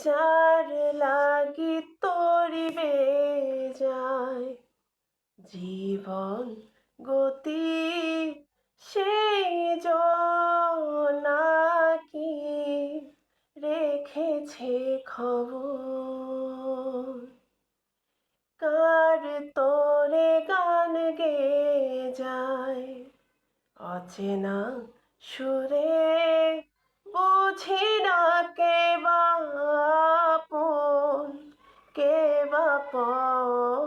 যার লাগি তরিবে যায় জীবন গতি, সেই নাকি রেখেছে খবর। কার তোরে গান গেয়ে যায় অচেনা সুরে, বুঝি না কে বা আপন কে বা পর।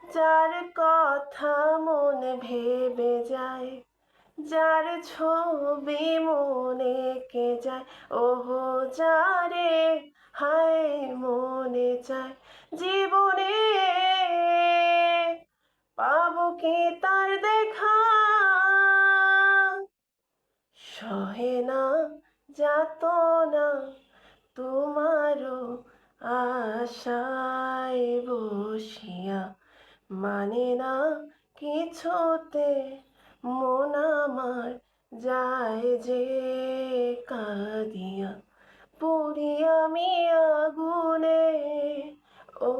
যার কথা মন ভেবে যায়, যার ছবি মনে কে যায়, ওহো যারে হায় মনে চায় জীবনে পাবো কি তার দেখা। সহে না যাতনা তোমারও আশায় বসিয়া, মানে না কিছুতে মন আমার যায় যে কাঁদিয়া। পুরি আমি আগুনে, ও